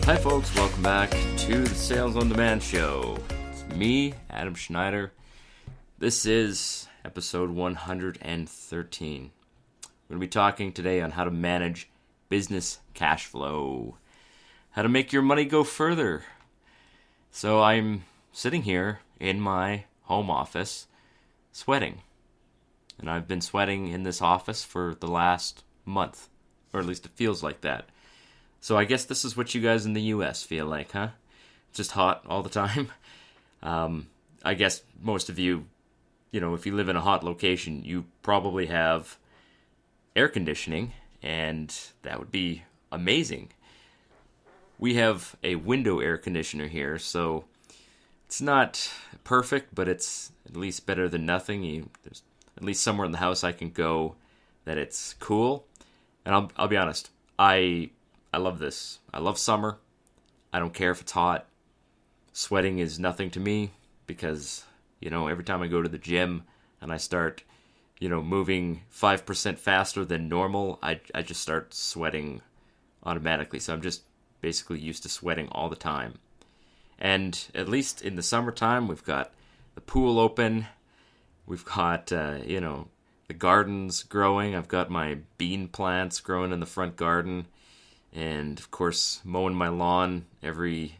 Hi folks, welcome back to the Sales on Demand Show. It's me, Adam Schneider. This is episode 113. We're going to be talking today on how to manage business cash flow, how to make your money go further. So I'm sitting here in my home office sweating. And I've been sweating in this office for the last month, or at least it feels like that. So I guess this is what you guys in the U.S. feel like, huh? Just hot all the time. I guess most of you, if you live in a hot location, you probably have air conditioning, and that would be amazing. We have a window air conditioner here, so it's not perfect, but it's at least better than nothing. There's at least somewhere in the house I can go that it's cool. And I'll be honest, I love this. I love summer. I don't care if it's hot. Sweating is nothing to me because, every time I go to the gym and I start, moving 5% faster than normal, I just start sweating automatically. So I'm just basically used to sweating all the time. And at least in the summertime, we've got the pool open. We've got, the gardens growing. I've got my bean plants growing in the front garden. And, of course, mowing my lawn every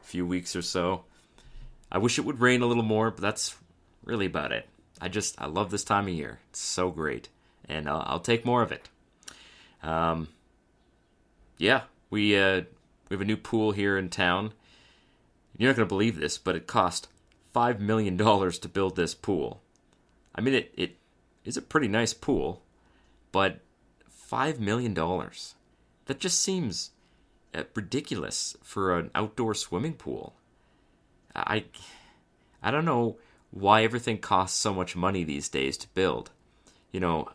few weeks or so. I wish it would rain a little more, but that's really about it. I love this time of year. It's so great. And I'll take more of it. We have a new pool here in town. You're not going to believe this, but it cost $5 million to build this pool. I mean, it is a pretty nice pool, but $5 million. That just seems ridiculous for an outdoor swimming pool. I don't know why everything costs so much money these days to build. You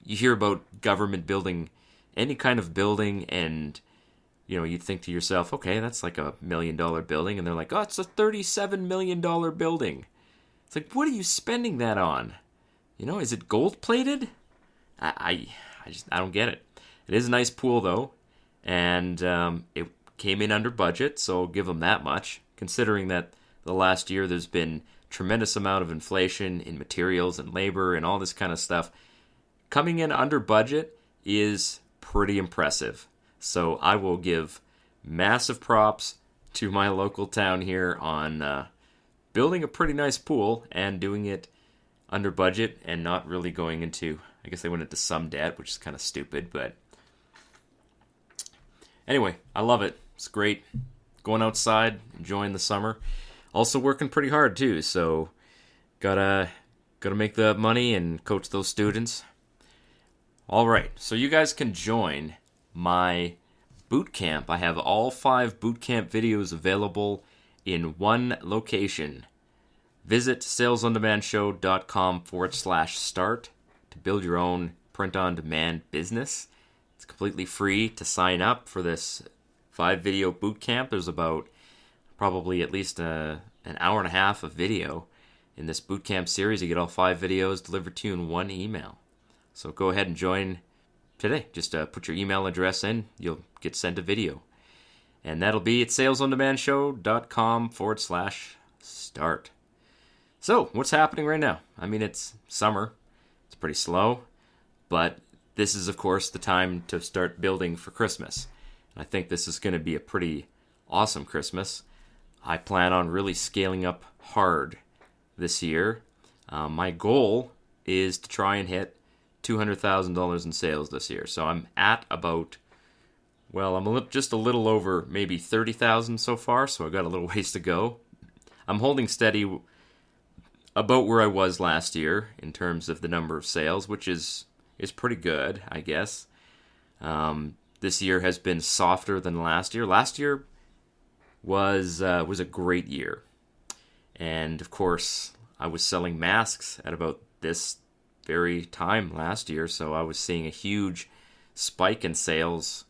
hear about government building any kind of building, and you'd think to yourself, okay, that's like $1 million building, and they're like, oh, it's a $37 million building. It's like, what are you spending that on? Is it gold plated? I don't get it. It is a nice pool, though, and it came in under budget, so I'll give them that much, considering that the last year there's been tremendous amount of inflation in materials and labor and all this kind of stuff. Coming in under budget is pretty impressive, so I will give massive props to my local town here on building a pretty nice pool and doing it under budget and not really going into, I guess they went into some debt, which is kind of stupid, but anyway, I love it. It's great. Going outside, enjoying the summer. Also working pretty hard too, so gotta make the money and coach those students. All right, so you guys can join my boot camp. I have all 5 boot camp videos available in one location. Visit salesondemandshow.com/start to build your own print-on-demand business. It's completely free to sign up for this 5-video boot camp. There's about probably at least an hour and a half of video in this boot camp series. You get all 5 videos delivered to you in one email. So go ahead and join today. Just put your email address in. You'll get sent a video. And that'll be at salesondemandshow.com/start. So, what's happening right now? I mean, it's summer. It's pretty slow. But this is, of course, the time to start building for Christmas. And I think this is going to be a pretty awesome Christmas. I plan on really scaling up hard this year. My goal is to try and hit $200,000 in sales this year. So I'm at about, just a little over maybe 30,000 so far, so I've got a little ways to go. I'm holding steady about where I was last year in terms of the number of sales, which is pretty good, I guess. This year has been softer than last year. Last year was a great year. And, of course, I was selling masks at about this very time last year, so I was seeing a huge spike in sales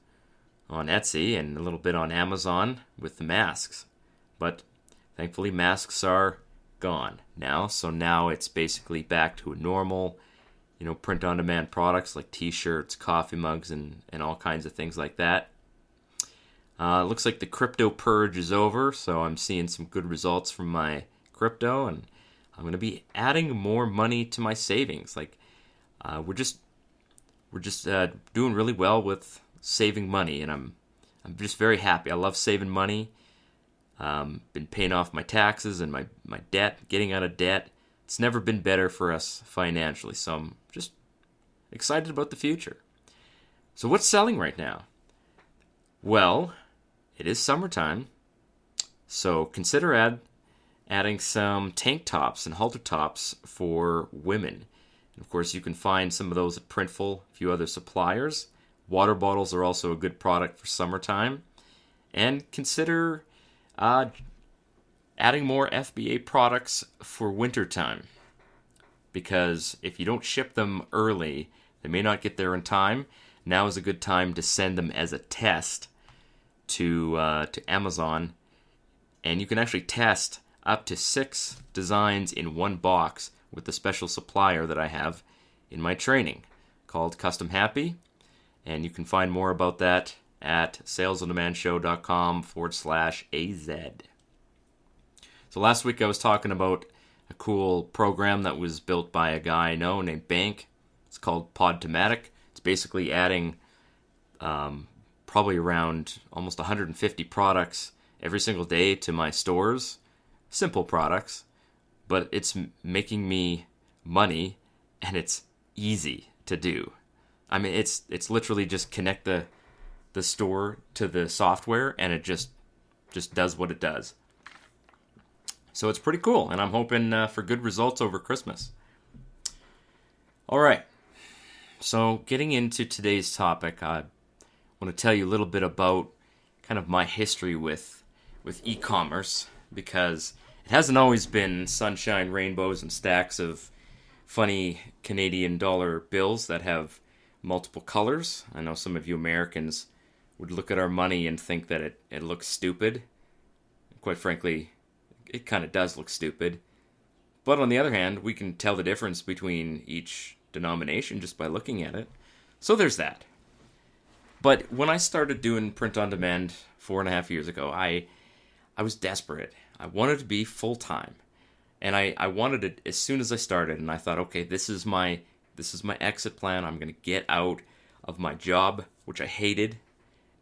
on Etsy and a little bit on Amazon with the masks. But thankfully, masks are gone now, so now it's basically back to a normal, print-on-demand products like t-shirts, coffee mugs, and all kinds of things like that. Looks like the crypto purge is over, so I'm seeing some good results from my crypto, and I'm going to be adding more money to my savings. Like we're just doing really well with saving money, and I'm just very happy. I love saving money. Been paying off my taxes and my debt, getting out of debt. It's never been better for us financially, so I'm just excited about the future. So what's selling right now? Well, it is summertime, so consider adding some tank tops and halter tops for women. And of course, you can find some of those at Printful, a few other suppliers. Water bottles are also a good product for summertime. And consider adding more FBA products for wintertime. Because if you don't ship them early, they may not get there in time. Now is a good time to send them as a test to Amazon. And you can actually test up to 6 designs in one box with the special supplier that I have in my training called Custom Happy. And you can find more about that at salesondemandshow.com/AZ. So last week I was talking about a cool program that was built by a guy I know named Bank. It's called Podtomatic. It's basically adding probably around almost 150 products every single day to my stores. Simple products, but it's making me money, and it's easy to do. I mean, it's literally just connect the store to the software, and it just does what it does. So it's pretty cool, and I'm hoping for good results over Christmas. All right, so getting into today's topic, I want to tell you a little bit about kind of my history with e-commerce, because it hasn't always been sunshine, rainbows, and stacks of funny Canadian dollar bills that have multiple colors. I know some of you Americans would look at our money and think that it looks stupid. Quite frankly, it kind of does look stupid. But on the other hand, we can tell the difference between each denomination just by looking at it. So there's that. But when I started doing print on demand 4.5 years ago, I was desperate. I wanted to be full-time. And I wanted it as soon as I started, and I thought, okay, this is my exit plan. I'm going to get out of my job, which I hated.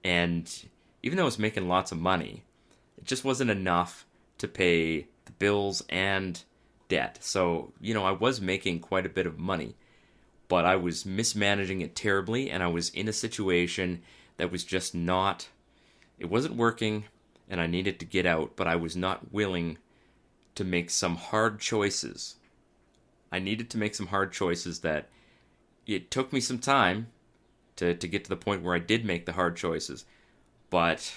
And even though I was making lots of money, it just wasn't enough to pay the bills and debt. So, I was making quite a bit of money, but I was mismanaging it terribly, and I was in a situation that was just not, it wasn't working, and I needed to get out, but I was not willing to make some hard choices. I needed to make some hard choices that it took me some time to get to the point where I did make the hard choices, but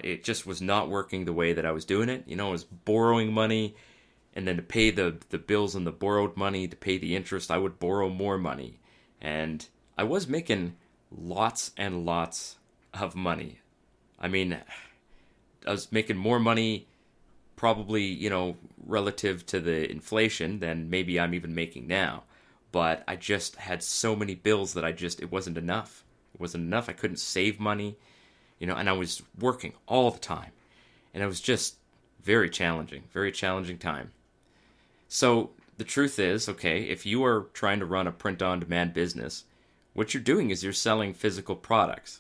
it just was not working the way that I was doing it. I was borrowing money, and then to pay the bills and the borrowed money, to pay the interest, I would borrow more money. And I was making lots and lots of money. I mean, I was making more money probably, relative to the inflation than maybe I'm even making now. But I just had so many bills that it wasn't enough. It wasn't enough. I couldn't save money, and I was working all the time. And it was just very challenging time. So the truth is, okay, if you are trying to run a print-on-demand business, what you're doing is you're selling physical products.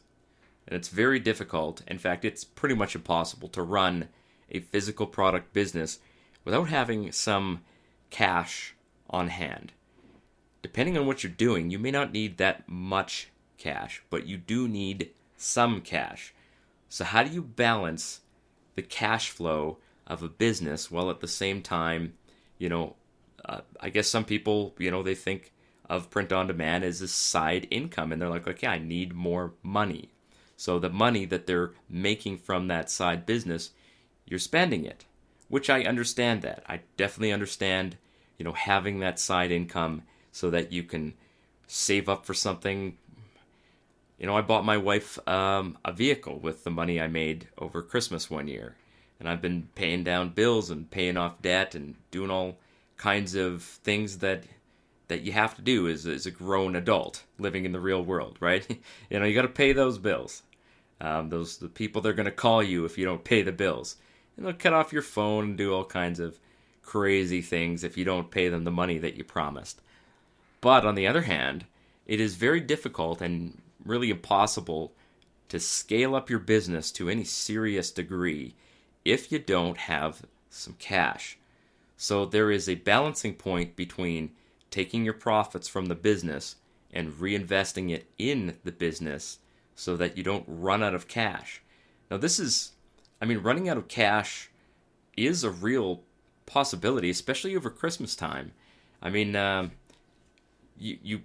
And it's very difficult. In fact, it's pretty much impossible to run a physical product business without having some cash on hand. Depending on what you're doing, you may not need that much cash, but you do need some cash. So how do you balance the cash flow of a business while at the same time, I guess some people, they think of print on demand as a side income, and they're like, okay, I need more money. So the money that they're making from that side business, you're spending it, which I understand that. I definitely understand, having that side income so that you can save up for something. I bought my wife a vehicle with the money I made over Christmas one year. And I've been paying down bills and paying off debt and doing all kinds of things that you have to do as a grown adult living in the real world, right? You got to pay those bills. Those the people they're going to call you if you don't pay the bills. And they'll cut off your phone and do all kinds of crazy things if you don't pay them the money that you promised. But on the other hand, it is very difficult and really impossible to scale up your business to any serious degree if you don't have some cash. So there is a balancing point between taking your profits from the business and reinvesting it in the business so that you don't run out of cash. Now running out of cash is a real possibility, especially over Christmas time. You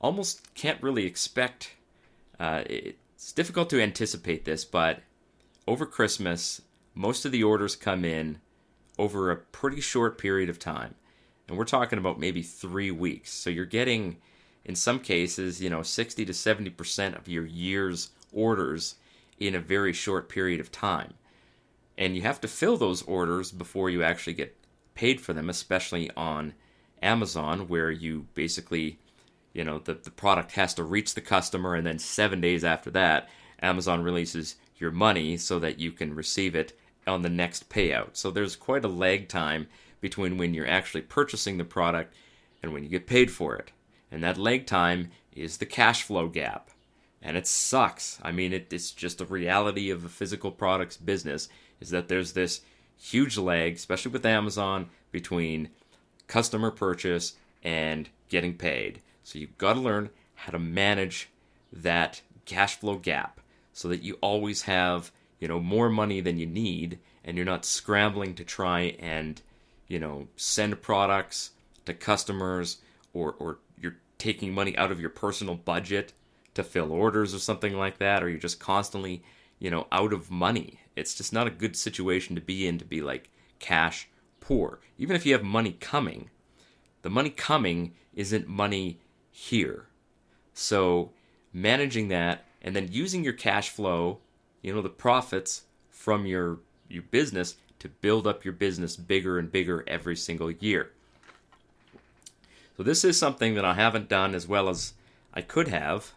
almost can't really expect, it's difficult to anticipate this, but over Christmas, most of the orders come in over a pretty short period of time. And we're talking about maybe 3 weeks. So you're getting, in some cases, 60 to 70% of your year's orders in a very short period of time. And you have to fill those orders before you actually get paid for them, especially on Amazon, where you basically, the product has to reach the customer, and then 7 days after that, Amazon releases your money so that you can receive it on the next payout. So there's quite a lag time between when you're actually purchasing the product and when you get paid for it. And that lag time is the cash flow gap. And it sucks. It's just a reality of a physical products business, is that there's this huge lag, especially with Amazon, between customer purchase and getting paid. So you've got to learn how to manage that cash flow gap so that you always have, more money than you need, and you're not scrambling to try and, send products to customers, or you're taking money out of your personal budget to fill orders or something like that, or you're just constantly, out of money. It's just not a good situation to be in, to be like cash poor. Even if you have money coming, the money coming isn't money here. So managing that and then using your cash flow, the profits from your business to build up your business bigger and bigger every single year. So this is something that I haven't done as well as I could have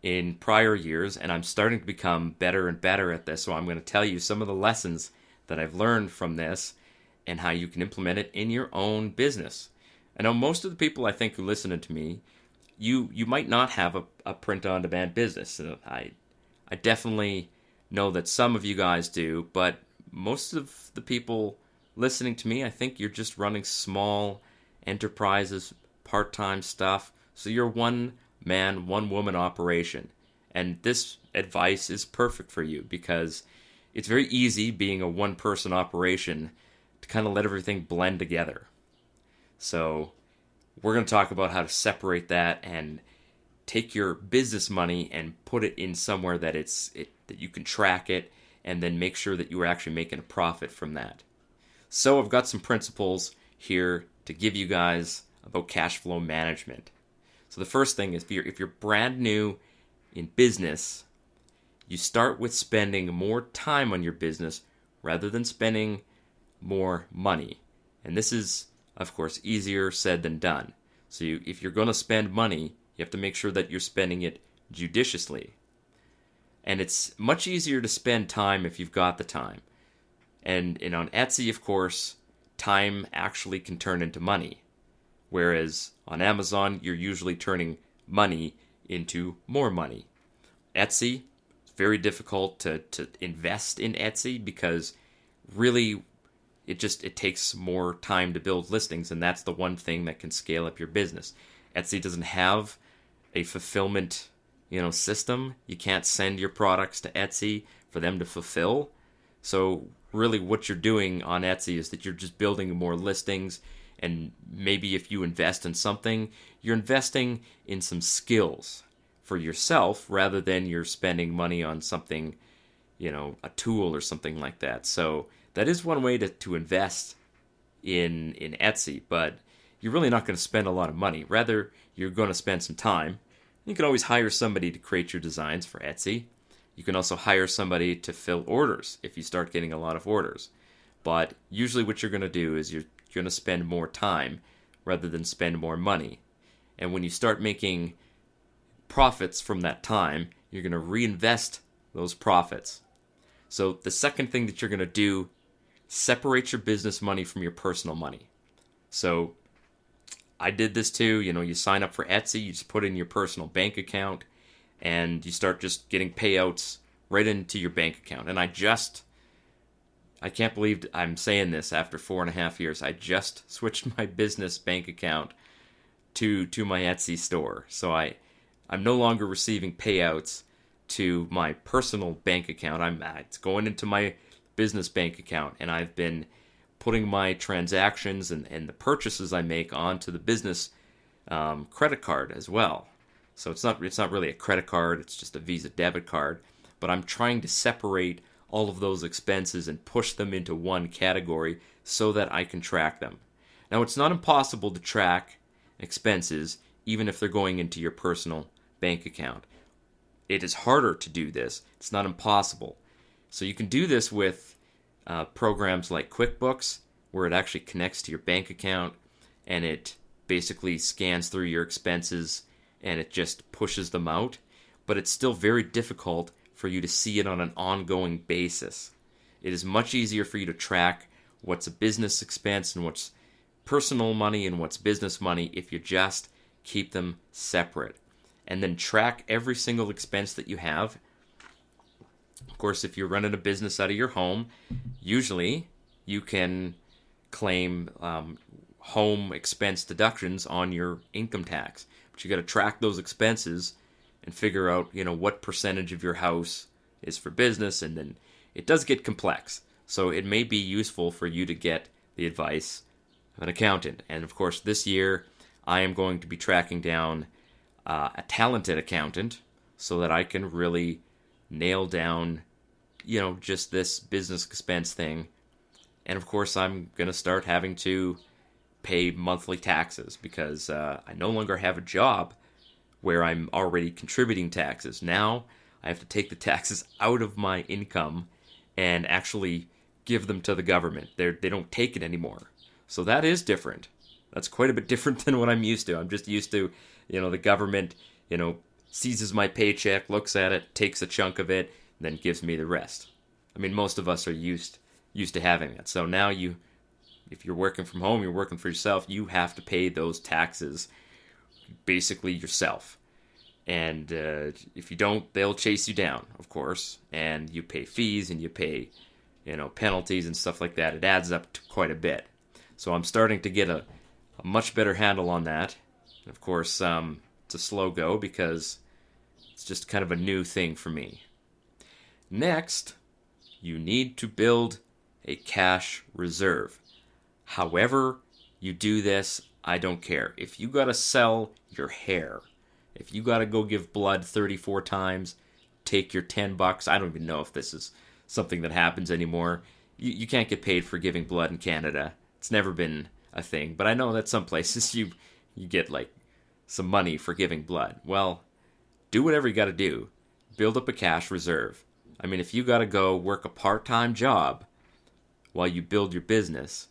in prior years, and I'm starting to become better and better at this. So I'm going to tell you some of the lessons that I've learned from this and how you can implement it in your own business. I know most of the people I think who listen to me, you might not have a print-on-demand business. So I definitely know that some of you guys do, but most of the people listening to me, I think you're just running small enterprises, part-time stuff. So you're one man, one woman operation. And this advice is perfect for you because it's very easy being a one-person operation to kind of let everything blend together. So we're going to talk about how to separate that and take your business money and put it in somewhere that that you can track it, and then make sure that you are actually making a profit from that. So I've got some principles here to give you guys about cash flow management. So the first thing is, if you're brand new in business, you start with spending more time on your business rather than spending more money. And this is, of course, easier said than done. So if you're going to spend money, you have to make sure that you're spending it judiciously. And it's much easier to spend time if you've got the time. And on Etsy, of course, time actually can turn into money. Whereas on Amazon, you're usually turning money into more money. Etsy, it's very difficult to invest in Etsy because really it takes more time to build listings, and that's the one thing that can scale up your business. Etsy doesn't have a fulfillment system. You can't send your products to Etsy for them to fulfill. So really what you're doing on Etsy is that you're just building more listings, and maybe if you invest in something, you're investing in some skills for yourself rather than you're spending money on something, a tool or something like that. So that is one way to invest in Etsy, but you're really not going to spend a lot of money. Rather, you're going to spend some time. You can always hire somebody to create your designs for Etsy. You can also hire somebody to fill orders if you start getting a lot of orders. But usually what you're going to do is you're going to spend more time rather than spend more money. And when you start making profits from that time, you're going to reinvest those profits. So the second thing that you're going to do, separate your business money from your personal money. So I did this too. You sign up for Etsy, you just put in your personal bank account, and you start just getting payouts right into your bank account. And I can't believe I'm saying this after 4.5 years. I just switched my business bank account to my Etsy store. So I'm no longer receiving payouts to my personal bank account. It's going into my business bank account, and I've been putting my transactions and the purchases I make onto the business credit card as well. So it's not really a credit card, it's just a Visa debit card, but I'm trying to separate all of those expenses and push them into one category so that I can track them. Now, it's not impossible to track expenses even if they're going into your personal bank account. It is harder to do this. It's not impossible. So you can do this with programs like QuickBooks, where it actually connects to your bank account and it basically scans through your expenses and it just pushes them out. But it's still very difficult for you to see it on an ongoing basis. It is much easier for you to track what's a business expense and what's personal money and what's business money if you just keep them separate. And then track every single expense that you have. Of course, if you're running a business out of your home, usually you can claim home expense deductions on your income tax. But you got to track those expenses and figure out, what percentage of your house is for business, and then it does get complex. So it may be useful for you to get the advice of an accountant. And of course, this year I am going to be tracking down a talented accountant so that I can really nail down, just this business expense thing. And of course, I'm going to start having to pay monthly taxes because I no longer have a job where I'm already contributing taxes. Now I have to take the taxes out of my income and actually give them to the government. They don't take it anymore. So that is different. That's quite a bit different than what I'm used to. I'm just used to, the government, seizes my paycheck, looks at it, takes a chunk of it, and then gives me the rest. I mean, most of us are used to having that. So now if you're working from home, you're working for yourself, you have to pay those taxes basically yourself. And if you don't, they'll chase you down, of course, and you pay fees and you pay, penalties and stuff like that. It adds up to quite a bit. So I'm starting to get a much better handle on that. And of course, it's a slow go because it's just kind of a new thing for me. Next, you need to build a cash reserve. However you do this, I don't care. If you got to sell your hair, if you got to go give blood 34 times, take your $10. I don't even know if this is something that happens anymore. You can't get paid for giving blood in Canada. It's never been a thing. But I know that some places you get like some money for giving blood. Well, do whatever you got to do. Build up a cash reserve. I mean, if you got to go work a part-time job while you build your business,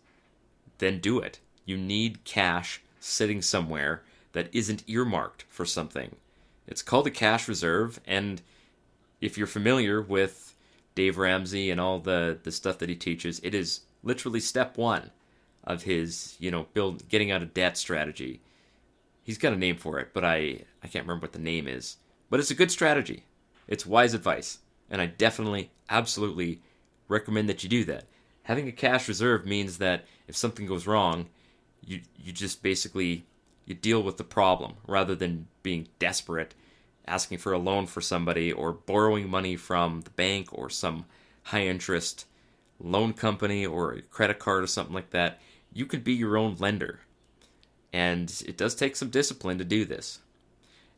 then do it. You need cash sitting somewhere that isn't earmarked for something. It's called a cash reserve, and if you're familiar with Dave Ramsey and all the stuff that he teaches, it is literally step one of his, getting out of debt strategy. He's got a name for it, but I can't remember what the name is. But it's a good strategy. It's wise advice, and I definitely, absolutely recommend that you do that. Having a cash reserve means that if something goes wrong, you just basically, you deal with the problem rather than being desperate, asking for a loan for somebody or borrowing money from the bank or some high-interest loan company or a credit card or something like that. You could be your own lender. And it does take some discipline to do this.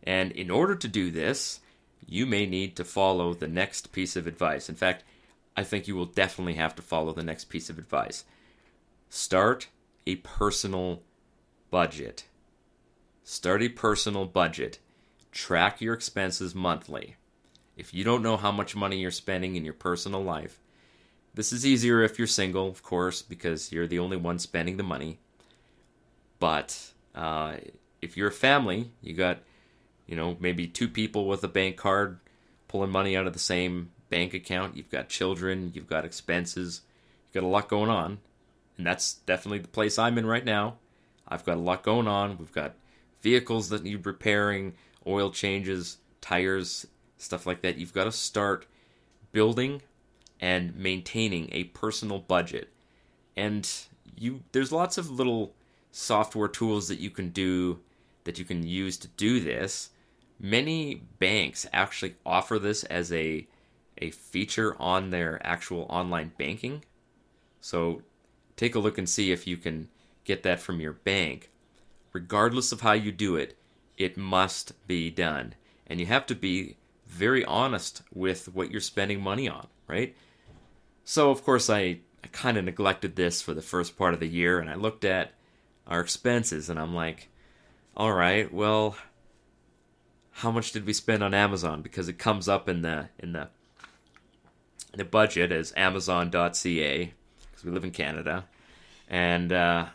And in order to do this, you may need to follow the next piece of advice. In fact, I think you will definitely have to follow the next piece of advice. Start a personal budget. Start a personal budget. Track your expenses monthly. If you don't know how much money you're spending in your personal life, this is easier if you're single, of course, because you're the only one spending the money. But if you're a family, you got, maybe two people with a bank card pulling money out of the same bank account, you've got children, you've got expenses, you've got a lot going on. And that's definitely the place I'm in right now. I've got a lot going on. We've got vehicles that need repairing, oil changes, tires, stuff like that. You've got to start building and maintaining a personal budget. And there's lots of little software tools that you can use to do this. Many banks actually offer this as a feature on their actual online banking. So take a look and see if you can get that from your bank. Regardless of how you do it, it must be done. And you have to be very honest with what you're spending money on, right? So, of course, I kind of neglected this for the first part of the year, and I looked at our expenses, and I'm like, all right, well, how much did we spend on Amazon? Because it comes up in the budget as Amazon.ca, because we live in Canada, and I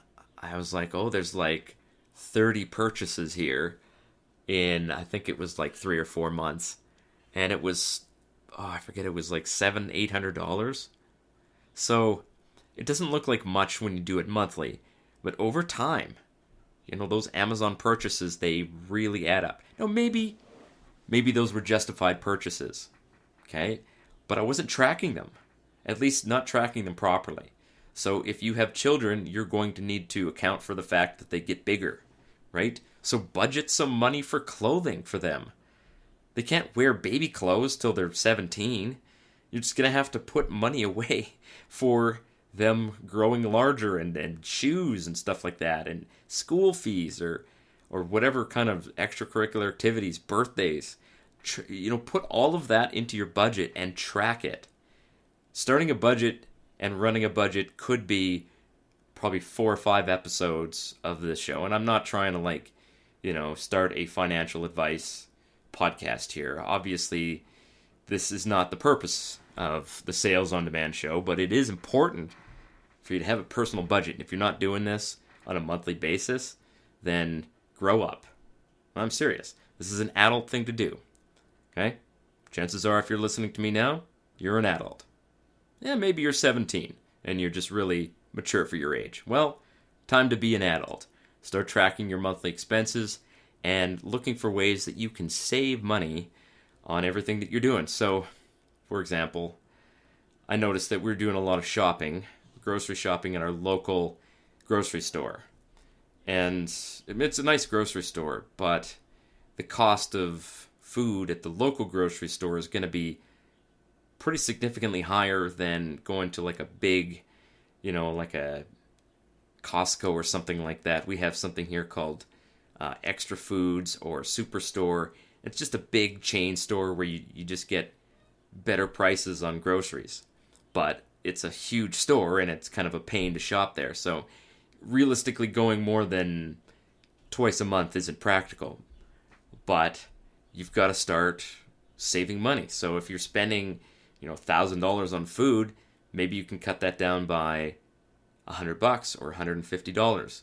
was like, oh, there's like 30 purchases here in, I think it was like 3 or 4 months, and it was, I forget, it was like $700-800. So it doesn't look like much when you do it monthly, but over time, those Amazon purchases, they really add up. Now, maybe those were justified purchases, okay? But I wasn't tracking them, at least not tracking them properly. So if you have children, you're going to need to account for the fact that they get bigger, right? So budget some money for clothing for them. They can't wear baby clothes till they're 17. You're just going to have to put money away for them growing larger and shoes and stuff like that, and school fees or whatever kind of extracurricular activities, birthdays. Put all of that into your budget and track it. Starting a budget and running a budget could be probably 4 or 5 episodes of this show. And I'm not trying to start a financial advice podcast here. Obviously, this is not the purpose of the Sales on Demand show, but it is important for you to have a personal budget. And if you're not doing this on a monthly basis, then grow up. I'm serious. This is an adult thing to do. Okay? Chances are, if you're listening to me now, you're an adult. Yeah, maybe you're 17 and you're just really mature for your age. Well, time to be an adult. Start tracking your monthly expenses and looking for ways that you can save money on everything that you're doing. So, for example, I noticed that we're doing a lot of shopping, grocery shopping at our local grocery store. And it's a nice grocery store, but the cost of food at the local grocery store is going to be pretty significantly higher than going to like a big, like a Costco or something like that. We have something here called Extra Foods or Superstore. It's just a big chain store where you just get better prices on groceries. But it's a huge store and it's kind of a pain to shop there. So realistically, going more than twice a month isn't practical. But you've got to start saving money. So if you're spending, $1,000 on food, maybe you can cut that down by $100 or $150.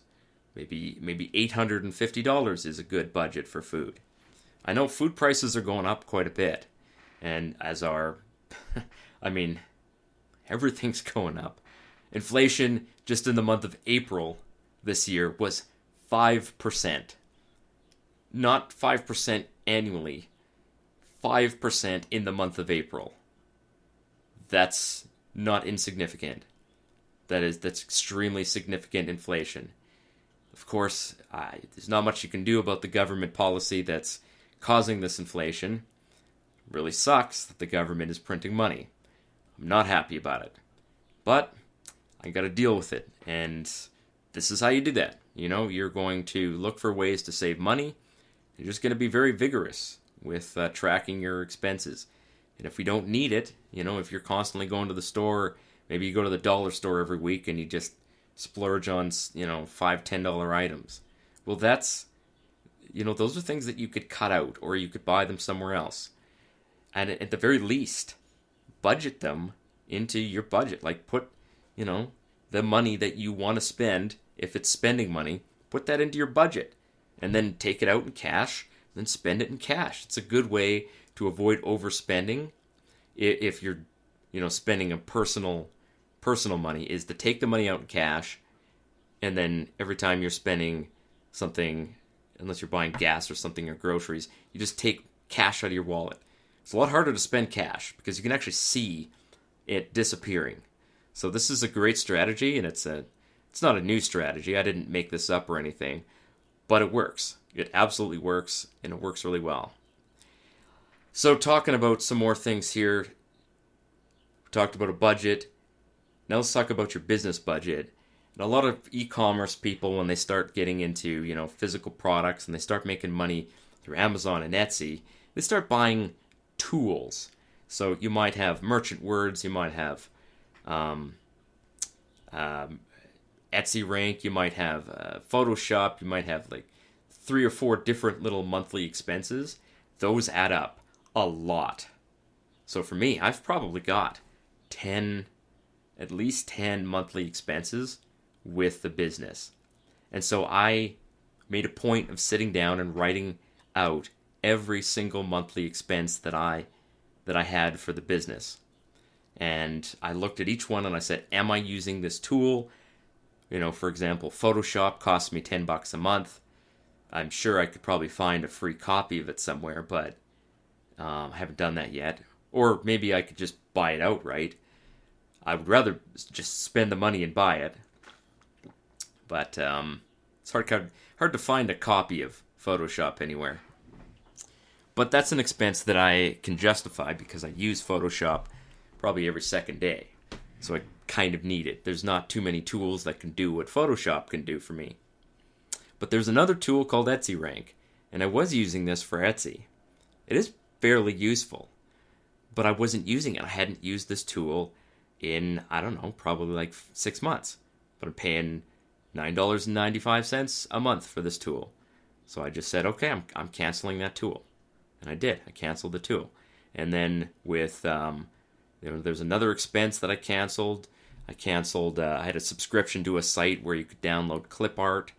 Maybe $850 is a good budget for food. I know food prices are going up quite a bit, and everything's going up. Inflation just in the month of April this year was 5%. Not 5% annually, 5% in the month of April. That's not insignificant. That's extremely significant inflation. Of course, there's not much you can do about the government policy that's causing this inflation. It really sucks that the government is printing money. I'm not happy about it. But I got to deal with it. And this is how you do that. You're going to look for ways to save money. You're just going to be very vigorous with tracking your expenses. And if we don't need it, if you're constantly going to the store, maybe you go to the dollar store every week and you just splurge on, $5, $10 items. Well, that's, those are things that you could cut out or you could buy them somewhere else. And at the very least, budget them into your budget. Like put, the money that you want to spend, if it's spending money, put that into your budget. And then take it out in cash, then spend it in cash. It's a good way to avoid overspending if you're, spending a personal money, is to take the money out in cash, and then every time you're spending something, unless you're buying gas or something or groceries, you just take cash out of your wallet. It's a lot harder to spend cash because you can actually see it disappearing. So this is a great strategy, and it's not a new strategy. I didn't make this up or anything, but it works. It absolutely works, and it works really well. So talking about some more things here, we talked about a budget. Now let's talk about your business budget. And a lot of e-commerce people, when they start getting into, physical products and they start making money through Amazon and Etsy, they start buying tools. So you might have merchant words, you might have Etsy rank, you might have Photoshop, you might have like 3 or 4 different little monthly expenses. Those add up a lot. So for me, I've probably got at least 10 monthly expenses with the business. And so I made a point of sitting down and writing out every single monthly expense that I had for the business. And I looked at each one and I said, am I using this tool? For example, Photoshop costs me $10 a month. I'm sure I could probably find a free copy of it somewhere, but I haven't done that yet. Or maybe I could just buy it outright. I would rather just spend the money and buy it. But it's hard to find a copy of Photoshop anywhere. But that's an expense that I can justify because I use Photoshop probably every second day. So I kind of need it. There's not too many tools that can do what Photoshop can do for me. But there's another tool called Etsy Rank, and I was using this for Etsy. It is fairly useful, but I wasn't using it. I hadn't used this tool in, I don't know, probably like 6 months. But I'm paying $9.95 a month for this tool. So I just said, okay, I'm canceling that tool. And I did. I canceled the tool. And then with, there's another expense that I canceled. I had a subscription to a site where you could download clip art.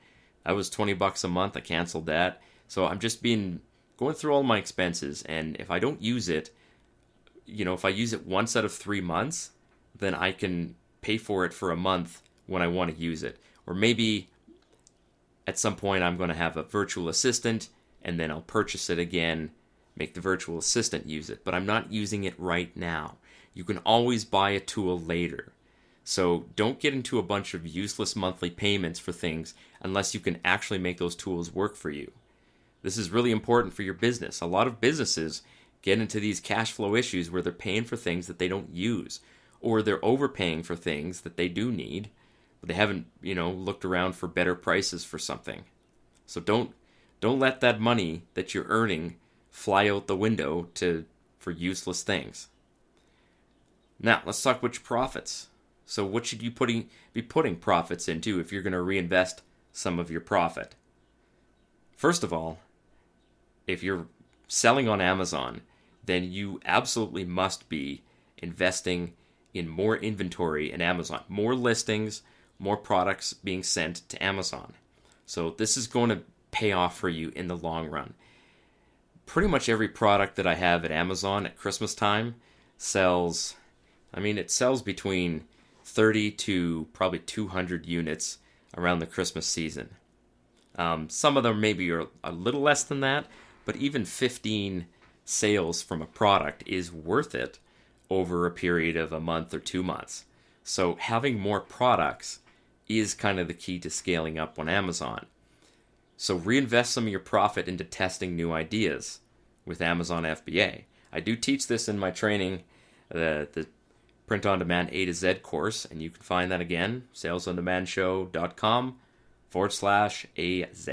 That was $20 a month. I canceled that. So I'm just going through all my expenses. And if I don't use it, if I use it once out of 3 months, then I can pay for it for a month when I want to use it. Or maybe at some point I'm going to have a virtual assistant and then I'll purchase it again, make the virtual assistant use it. But I'm not using it right now. You can always buy a tool later. So don't get into a bunch of useless monthly payments for things unless you can actually make those tools work for you. This is really important for your business. A lot of businesses get into these cash flow issues where they're paying for things that they don't use, or they're overpaying for things that they do need, but they haven't, looked around for better prices for something. So don't let that money that you're earning fly out the window for useless things. Now, let's talk about your profits. So what should you be putting profits into if you're going to reinvest some of your profit? First of all, if you're selling on Amazon, then you absolutely must be investing in more inventory in Amazon, more listings, more products being sent to Amazon. So this is going to pay off for you in the long run. Pretty much every product that I have at Amazon at Christmas time sells between 30 to probably 200 units around the Christmas season. Some of them maybe are a little less than that, but even 15 sales from a product is worth it over a period of a month or 2 months. So having more products is kind of the key to scaling up on Amazon. So reinvest some of your profit into testing new ideas with Amazon FBA. I do teach this in my training, the Print on Demand A to Z course, and you can find that again, salesondemandshow.com/AZ.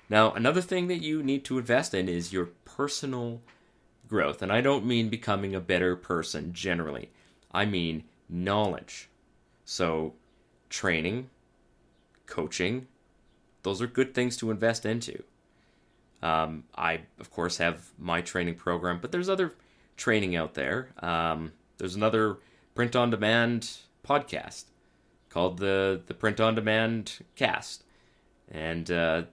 Now, another thing that you need to invest in is your personal growth. And I don't mean becoming a better person generally. I mean knowledge. So training, coaching, those are good things to invest into. I, of course, have my training program, but there's other training out there. There's another Print on Demand podcast called the Print on Demand Cast. And they're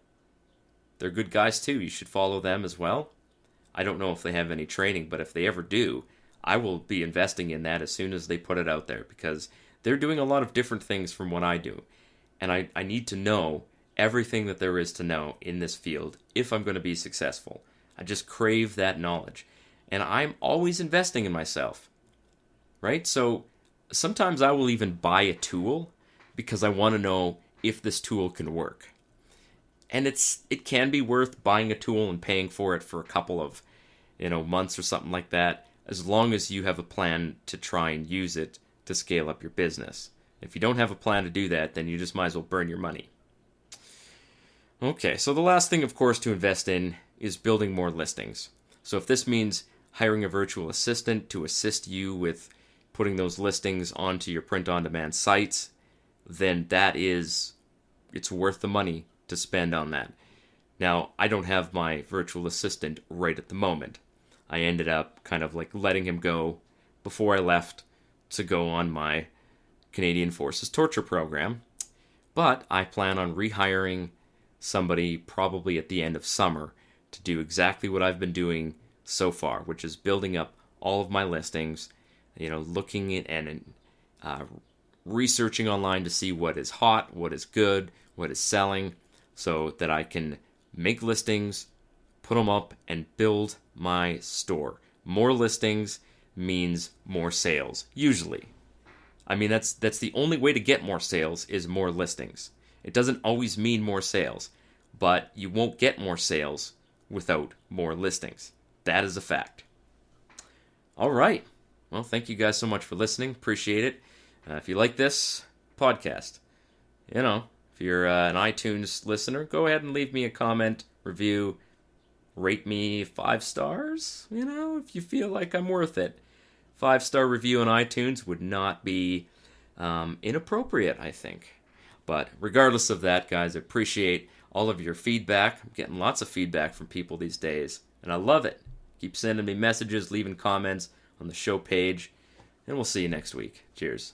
good guys too. You should follow them as well. I don't know if they have any training, but if they ever do, I will be investing in that as soon as they put it out there, because they're doing a lot of different things from what I do. And I need to know everything that there is to know in this field if I'm going to be successful. I just crave that knowledge. And I'm always investing in myself, right? So sometimes I will even buy a tool because I want to know if this tool can work. And it can be worth buying a tool and paying for it for a couple of months or something like that, as long as you have a plan to try and use it to scale up your business. If you don't have a plan to do that, then you just might as well burn your money. Okay, so the last thing, of course, to invest in is building more listings. So if this means hiring a virtual assistant to assist you with putting those listings onto your print-on-demand sites, then it's worth the money to spend on that. Now, I don't have my virtual assistant right at the moment. I ended up kind of like letting him go before I left to go on my Canadian Forces torture program. But I plan on rehiring somebody probably at the end of summer to do exactly what I've been doing so far, which is building up all of my listings, looking at and researching online to see what is hot, what is good, what is selling, so that I can make listings, put them up, and build my store. More listings means more sales, usually. I mean, that's the only way to get more sales is more listings. It doesn't always mean more sales, but you won't get more sales without more listings. That is a fact. All right. Well, thank you guys so much for listening. Appreciate it. If you like this podcast, if you're an iTunes listener, go ahead and leave me a comment, review, rate me 5 stars, if you feel like I'm worth it. 5-star review on iTunes would not be inappropriate, I think. But regardless of that, guys, I appreciate all of your feedback. I'm getting lots of feedback from people these days, and I love it. Keep sending me messages, leaving comments on the show page, and we'll see you next week. Cheers.